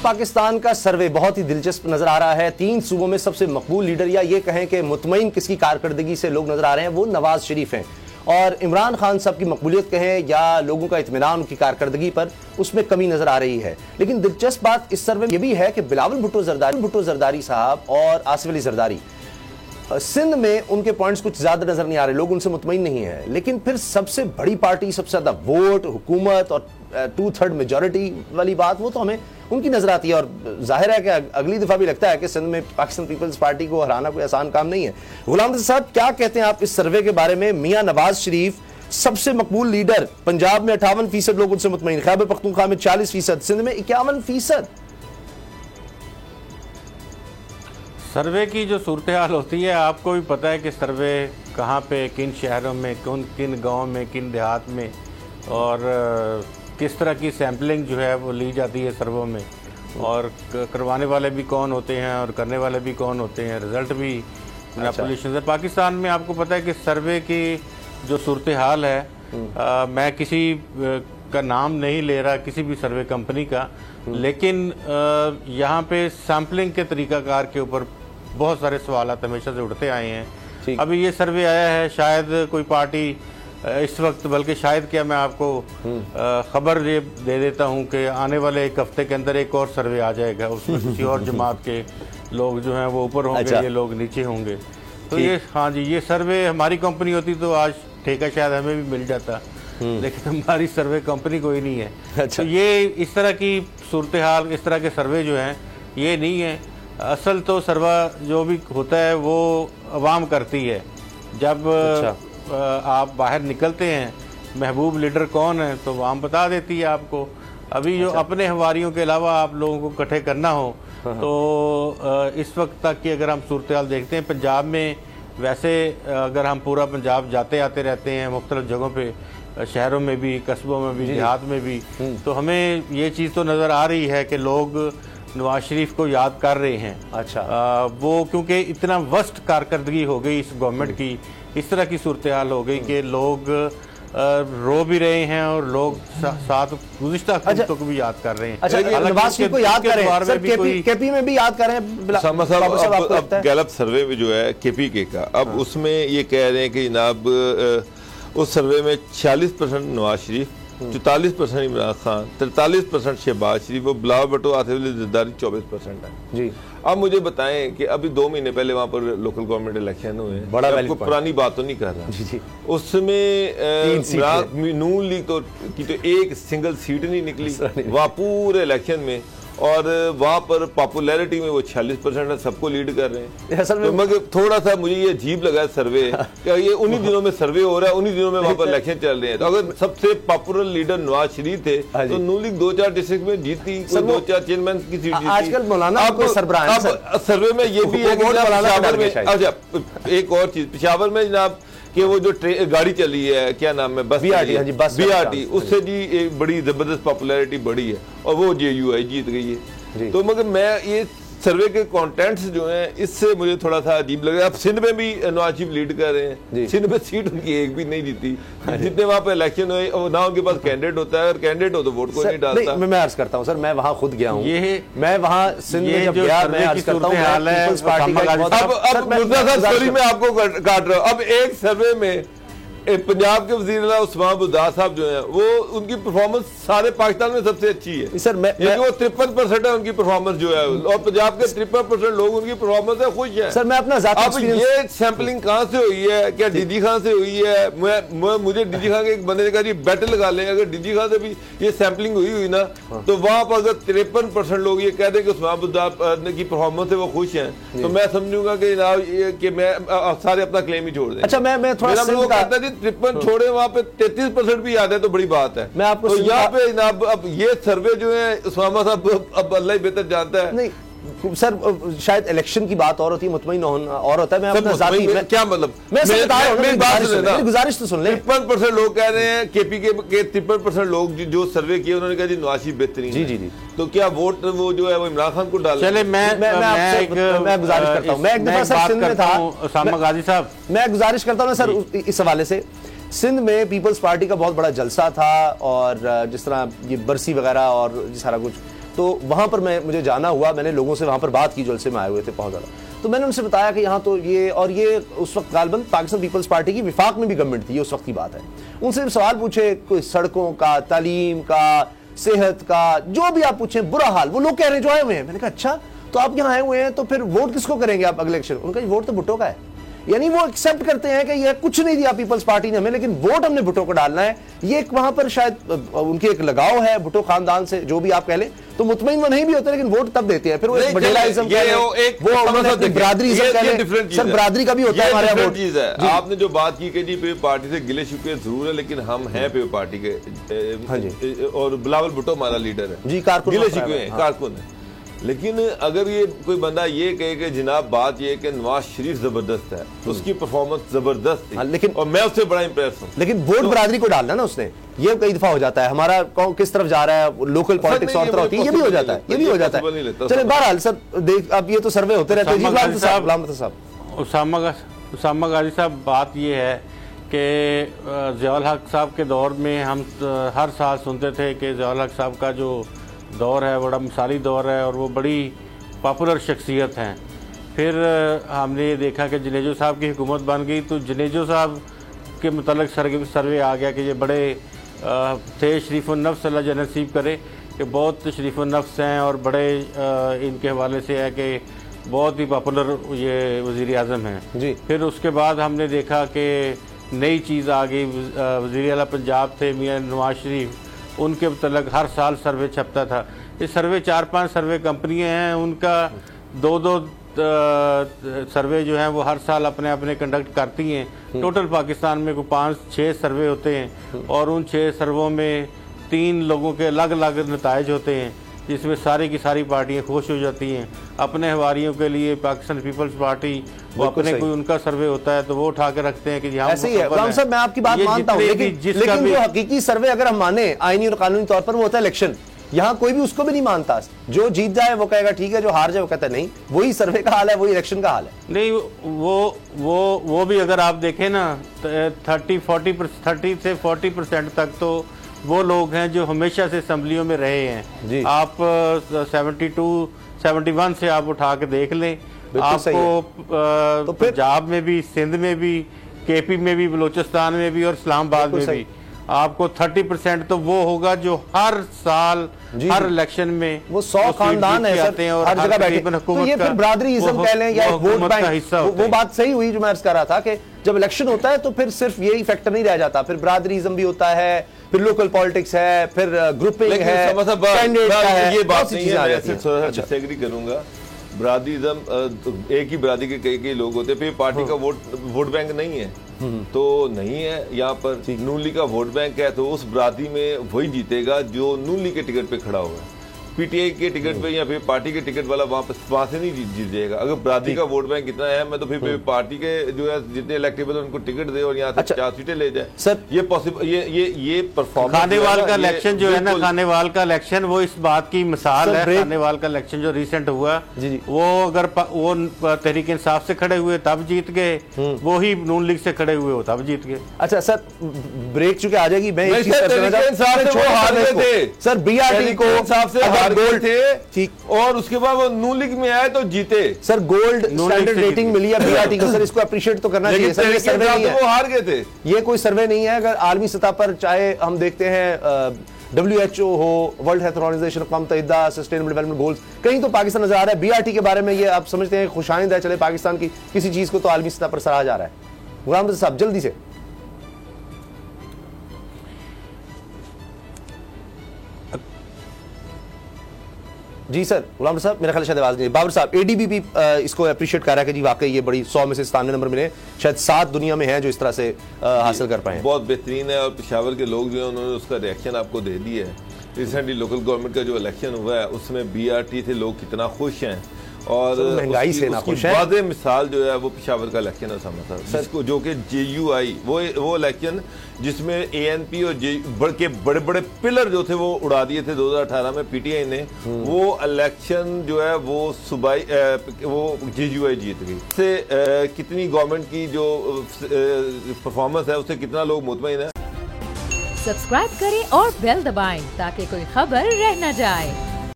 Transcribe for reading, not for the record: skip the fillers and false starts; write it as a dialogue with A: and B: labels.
A: पाकिस्तान का सर्वे बहुत ही दिलचस्प नजर आ रहा है। 3 सूबों में सबसे मकबूल लीडर या ये कहें कि मुतमईन किसकी कारकर्दगी से लोग नजर आ रहे हैं वो नवाज शरीफ हैं, और इमरान खान साहब की मकबूलियत कहें या लोगों का इत्मीनान उनकी कारकर्दगी पर उसमें कमी नजर आ रही है। लेकिन दिलचस्प बात इस सर्वे में यह भी है कि बिलावल भुट्टो जरदारी साहब और आसिफ अली जरदारी सिंध में उनके पॉइंट्स कुछ ज्यादा नजर नहीं आ रहे, लोग उनसे मुतमईन नहीं है। लेकिन फिर सबसे बड़ी पार्टी, सबसे ज्यादा वोट, हुकूमत और 2/3 मेजॉरिटी वाली बात वो तो हमें उनकी नजर आती है। और जाहिर है कि अगली दफा भी लगता है कि सिंध में पाकिस्तान पीपल्स पार्टी को हराना कोई आसान काम नहीं है। गुलाम साहब, क्या कहते हैं आप इस सर्वे के बारे में? मियां नवाज शरीफ सबसे मकबूल लीडर, पंजाब में 58% लोग उनसे मुतमईन, खैबर पख्तूनख्वा में 40%, सिंध में 51%।
B: सर्वे की जो सूरत हाल होती है आपको भी पता है कि सर्वे कहाँ पे, किन शहरों में, किन गाँव में, किन देहात में, और किस तरह की सैम्पलिंग जो है वो ली जाती है सर्वों में, और करवाने वाले भी कौन होते हैं और करने वाले भी कौन होते हैं, रिजल्ट भी मैनिपुलेशन है। पाकिस्तान में आपको पता है कि सर्वे की जो सूरत हाल है, मैं किसी का नाम नहीं ले रहा, किसी भी सर्वे कंपनी का, लेकिन यहाँ पे सैम्पलिंग के तरीकाकार के ऊपर बहुत सारे सवाल हमेशा से उठते आए हैं। अभी ये सर्वे आया है, शायद कोई पार्टी इस वक्त, बल्कि शायद क्या, मैं आपको खबर ये दे देता हूँ कि आने वाले 1 हफ्ते के अंदर एक और सर्वे आ जाएगा, उसमें किसी और जमात के लोग जो हैं वो ऊपर होंगे, ये लोग नीचे होंगे। तो ये, हाँ जी, ये सर्वे हमारी कंपनी होती तो आज ठेका शायद हमें भी मिल जाता, लेकिन हमारी सर्वे कंपनी कोई नहीं है। तो ये इस तरह की सूरत हाल, इस तरह के सर्वे जो हैं ये नहीं है। असल तो सर्वा जो भी होता है वो अवाम करती है। जब आप बाहर निकलते हैं, महबूब लीडर कौन है तो आवाम बता देती है आपको। अभी जो अपने हवारियों के अलावा आप लोगों को इकट्ठे करना हो तो इस वक्त तक की अगर हम सूरत हाल देखते हैं पंजाब में, वैसे अगर हम पूरा पंजाब जाते आते रहते हैं मुख्तलिफ जगहों पे, शहरों में भी, कस्बों में भी, देहात में भी, तो हमें ये चीज़ तो नज़र आ रही है कि लोग नवाज शरीफ को याद कर रहे हैं। वो क्योंकि इतना वर्स्ट कारकर्दगी हो गई इस गवर्नमेंट की, इस तरह की सूरत हाल हो गई कि लोग रो भी रहे हैं और लोग साथ गुज़िश्ता हुकूमतों को भी याद कर रहे हैं।
A: नवाज शरीफ को याद कर रहे हैं, केपी में भी याद कर रहे हैं।
C: अब गैलप सर्वे में जो है केपी के का, अब उसमें ये कह रहे हैं कि जनाब उस सर्वे में 46% नवाज शरीफ, 44% इमरान खान, 43% शहबाज शरीफ और बिलावल भुट्टो आसिफ अली जरदारी 24% है जी। अब मुझे बताएं कि अभी 2 महीने पहले वहां पर लोकल गवर्नमेंट इलेक्शन हुए, बड़ा आपको पुरानी बात तो नहीं कर रहा जी। उसमें नून लीग की तो एक सिंगल सीट नहीं निकली वहां पूरे इलेक्शन में, और वहां पर पॉपुलैरिटी में वो 46% है, सबको लीड कर रहे हैं। असल में मगर थोड़ा सा मुझे ये अजीब लगा सर्वे क्या ये उन्हीं दिनों में सर्वे हो रहा है, उन्हीं दिनों में वहां पर इलेक्शन चल रहे हैं। तो अगर सबसे पॉपुलर लीडर नवाज शरीफ थे तो नून लीग 2-4 डिस्ट्रिक्ट में जीती, 2-4 चेयरमैन की सीट जीती।
A: आजकल मौलाना आपको सरबराह
C: अब सर्वे में ये भी है कि अच्छा एक और चीज, पेशावर में जनाब कि वो जो गाड़ी चली है, क्या नाम है, बस BRT, उससे जी एक बड़ी जबरदस्त पॉपुलैरिटी बढ़ी है और वो JUI जीत गई है। तो मगर मैं ये सर्वे के कंटेंट्स जो हैं इससे मुझे थोड़ा सा अजीब लगा। अब सिंध में भी नवाज शरीफ लीड कर रहे हैं, सिंध में सीट उनकी एक भी नहीं जीती, जितने वहां पे इलेक्शन हुए और ना उनके पास कैंडिडेट होता है, और कैंडिडेट हो तो वोट को नहीं डालता।
A: मैं अर्ज करता हूँ सर, मैं वहां खुद गया हूँ, मैं वहां सिंध में जब गया, मैं अर्ज करता हूँ पीपल्स पार्टी का।
C: मैं आपको काट रहा हूँ। अब एक सर्वे में पंजाब के वज़ीर उस्मान बुज़दार साहब जो है वो उनकी परफॉर्मेंस सारे पाकिस्तान में सबसे अच्छी है सर। वो 53% है उनकी परफॉर्मेंस जो है, और पंजाब के 53% लोग उनकी परफॉर्मेंस से खुश हैं
A: सर। मैं अपना
C: अब ये सैंपलिंग कहाँ से हुई है, क्या डीजी खान से हुई है? मुझे डीजी खान के एक बंदे ने कहा जी बैटल लगा लें, अगर डीजी खान से भी ये सैंपलिंग हुई ना तो वहां पर अगर 53% लोग ये कह दें कि उस्मान बुज़दार की परफॉर्मेंस से वो खुश हैं, तो मैं समझूंगा कि मैं सारे अपना क्लेम ही छोड़ दें।
A: अच्छा, मैं थोड़ा
C: 53 छोड़े, वहाँ पे 33% भी याद है तो बड़ी बात है।
A: मैं आपको
C: तो यहाँ पे जनाब अब ये सर्वे जो है उस्मामा साहब अब अल्लाह ही बेहतर जानता है।
A: नहीं सर, शायद इलेक्शन की बात और होती है, मुतमईन और होता है। मैं अपना जाती
C: क्या मतलब,
A: गुजारिश तो सुन ले।
C: 53% लोग कह रहे हैं केपी के 53% लोग जो सर्वे किए उन्होंने कहा जी नवाज शरीफ बेहतरीन
A: जी जी जी।
C: तो क्या वोट वो जो है वो इमरान खान को डाले?
B: चले मैं
A: गुजारिश करता हूँ, मैं एक दफा सर सिंध में था,
B: उसामा गाजी साहब,
A: मैं गुजारिश करता हूँ ना सर इस हवाले से। सिंध में पीपल्स पार्टी का बहुत बड़ा जलसा था, और जिस तरह ये बरसी वगैरह और सारा कुछ तो वहाँ पर मुझे जाना हुआ, मैंने लोगों से वहाँ पर बात की, जलसे में आए हुए थे बहुत ज़्यादा। तो मैंने उनसे बताया कि यहाँ तो ये उस वक्त गालबन पाकिस्तान पीपल्स पार्टी की विफाक में भी गवर्नमेंट थी, ये उस वक्त की बात है। उनसे सवाल पूछे कोई सड़कों का, तालीम का, सेहत का, जो भी आप पूछें, बुरा हाल, वो लोग कह रहे हैं जो आए हुए हैं। मैंने कहा अच्छा, तो आप यहाँ आए हुए हैं तो फिर वोट किसको करेंगे आप अगले इलेक्शन? उनका वोट तो भुट्टो का है। यानी वो एक्सेप्ट करते हैं कि ये कुछ नहीं दिया पीपल्स पार्टी ने हमें, लेकिन वोट हमने भुट्टो को डालना है। ये वहां पर शायद उनकी एक लगाव है भुट्टो खानदान से, जो भी आप कह लें, तो मुतमईन वो नहीं भी होते, लेकिन वोट तब देते हैं। फिर वो एक बडेलाइज्म कह लें, वो बरादरीइज्म कह लें, सर बरादरी का भी होता है हमारे यहाँ वोट।
C: चीज है आपने जो बात की कि जी पीपल पार्टी से गिले शिकवे जरूर है, लेकिन हम हैं पीपल पार्टी के, और बिलावल भुट्टो हमारा लीडर है जी, कारकुन गिले शिकवे कारकुन है। लेकिन अगर ये कोई बंदा ये कहे कि जनाब बात ये कि नवाज शरीफ जबरदस्त है, उसकी परफॉर्मेंस जबरदस्त थी, लेकिन और मैं उससे बड़ा इंप्रेस हूं, लेकिन
A: वोट बरादरी को डालना ना उसने, ये कई दफा हो जाता है। हमारा कौन किस तरफ जा रहा है, लोकल पॉलिटिक्स और तरह होती है, ये भी हो जाता है, ये भी हो जाता है। चले बहरहाल सर देख, अब ये तो सर्वे होते रहते हैं।
B: उसामा गाजी साहब, बात ये है कि ज़ियाउल हक साहब के दौर में हम हर साल सुनते थे कि ज़ियाउल हक साहब का जो दौर है बड़ा मिसाली दौर है और वो बड़ी पॉपुलर शख्सियत हैं। फिर हमने ये देखा कि जनेजो साहब की हुकूमत बन गई, तो जनेजो साहब के मतलब सर्वे आ गया कि ये बड़े थे शरीफ-उन-नफ्स, अल्लाह जन्नत नसीब करे, कि बहुत शरीफ-उन-नफ्स हैं और बड़े इनके हवाले से है कि बहुत ही पॉपुलर ये वज़ीर आज़म हैं जी। फिर उसके बाद हमने देखा कि नई चीज़ आ गई, वज़ीर आला पंजाब थे मियां नवाज शरीफ, उनके मतलब हर साल सर्वे छपता था। ये सर्वे 4-5 सर्वे कंपनियां हैं, उनका 2-2 सर्वे जो हैं वो हर साल अपने अपने कंडक्ट करती हैं। टोटल पाकिस्तान में कोई 5-6 सर्वे होते हैं और उन 6 सर्वों में 3 लोगों के अलग अलग नताइज होते हैं, जिसमें सारी की सारी पार्टियां खुश हो जाती हैं। अपने हवारियों के लिए पाकिस्तान पीपल्स पार्टी वो अपने कोई उनका सर्वे होता है तो वो उठा के रखते हैं कि
A: ऐसे ही है। गुलाम साहब मैं आपकी बात मानता हूं, लेकिन जो हकीकी सर्वे अगर हम माने आईनी और कानूनी तौर पर, वो होता है इलेक्शन। यहाँ कोई भी उसको भी नहीं मानता, जो जीत जाए वो कहेगा ठीक है, जो हार जाए वो कहता है नहीं। वही सर्वे का हाल है, वही इलेक्शन का हाल है।
B: नहीं, वो भी अगर आप देखें ना 30 से 40% तक तो वो लोग हैं जो हमेशा से असम्बलियों में रहे हैं। आप 72-71 से आप उठा के देख लें, आपको तो पंजाब में भी, सिंध में भी, केपी में भी, बलूचिस्तान में भी और इस्लामाबाद में भी आपको 30% तो वो होगा जो हर साल हर इलेक्शन में
A: वो 100 खानदान है सर, और हर जगह बैठे। तो ये फिर बरादरीइज्म कह लें या वोट बैंक, वो बात सही हुई जो मैं अर्ज कर रहा था कि जब इलेक्शन होता है तो फिर सिर्फ यही फैक्टर नहीं रह जाता, फिर बरादरीइज्म भी होता है, फिर लोकल पॉलिटिक्स है, फिर ग्रुपिंग है, कैंडिडेट का है,
C: ये बात नहीं है। मैं डिसएग्री करूंगा। बरादरीइज्म एक ही बरादरी के कई लोग होते हैं, फिर पार्टी का वोट बैंक नहीं है तो नहीं है। यहाँ पर नून लीग का वोट बैंक है, तो उस बरादरी में वही जीतेगा जो नून लीग के टिकट पे खड़ा होगा। पीटीआई के टिकट पे या फिर पार्टी के टिकट वाला वहां से नहीं जीत जाएगा। अगर बरादरी का वोट बैंक इतना है, मैं तो फिर पार्टी के जो है जितने इलेक्टेबल उनको टिकट दे और यहाँ से 4 सीटें ले जाए सर। ये पॉसिबल, ये परफॉर्मेंस।
B: खानेवाल का इलेक्शन जो है ना, खानेवाल का इलेक्शन वो इस बात की मिसाल है। खानेवाल का इलेक्शन जो रिसेंट हुआ वो अगर वो तहरीक इंसाफ से खड़े हुए तब जीत गए, वो ही नून लीग से खड़े हुए हो तब जीत गए।
A: अच्छा सर, ब्रेक चुके आ जाएगी। सर बीआरटी को
C: गोल्ड थे ठीक, और उसके बाद वो नून लीग में आए तो जीते।
A: सर गोल्ड स्टैंडर्ड रेटिंग मिली है बीआरटी को, सर इसको अप्रिशिएट तो करना चाहिए सर। ये सर्वे नहीं है,
C: वो हार गए थे,
A: ये कोई सर्वे नहीं है। अगर आलमी सतह पर चाहे हम देखते हैं WHO हो, world health organisation, अक़वाम मुत्तहिदा, sustainable development goals, कहीं तो पाकिस्तान नजर आ रहा है। बीआरटी के बारे में ये आप समझते हैं खुशाइंद है, चले पाकिस्तान की किसी चीज को तो आलमी सतह पर सराहा जा रहा है। गुलाम रज़ा साहब जल्दी से। जी सर, गुलाम साहब मेरा ख्याल शायद आवाज नहीं। बाबर साहब, ADBP इसको अप्रिशिएट कर रहा है कि जी वाकई ये बड़ी 100 में से 97 नंबर मिले, शायद 7 दुनिया में हैं जो इस तरह से हासिल कर पाए।
C: बहुत बेहतरीन है, और पेशावर के लोग जो है उन्होंने उसका रिएक्शन आपको दे दिया है। रिसेंटली लोकल गवर्नमेंट का जो इलेक्शन हुआ है उसमें BRT थे लोग कितना खुश हैं, और
A: महंगाई से नाखुश है।
C: वाज़ेह मिसाल जो है वो पेशावर का इलेक्शन है जिसको जो कि JUI वो इलेक्शन जिसमें ANP और के बड़े बड़े पिलर जो थे वो उड़ा दिए थे 2018 में PTI ने। वो इलेक्शन जो है वो सुबाई वो JUI जीत गई। इससे कितनी गवर्नमेंट की जो परफॉर्मेंस है उससे कितना लोग मुतमईन है।
D: सब्सक्राइब करें और बेल दबाएं ताकि कोई खबर रह न जाए।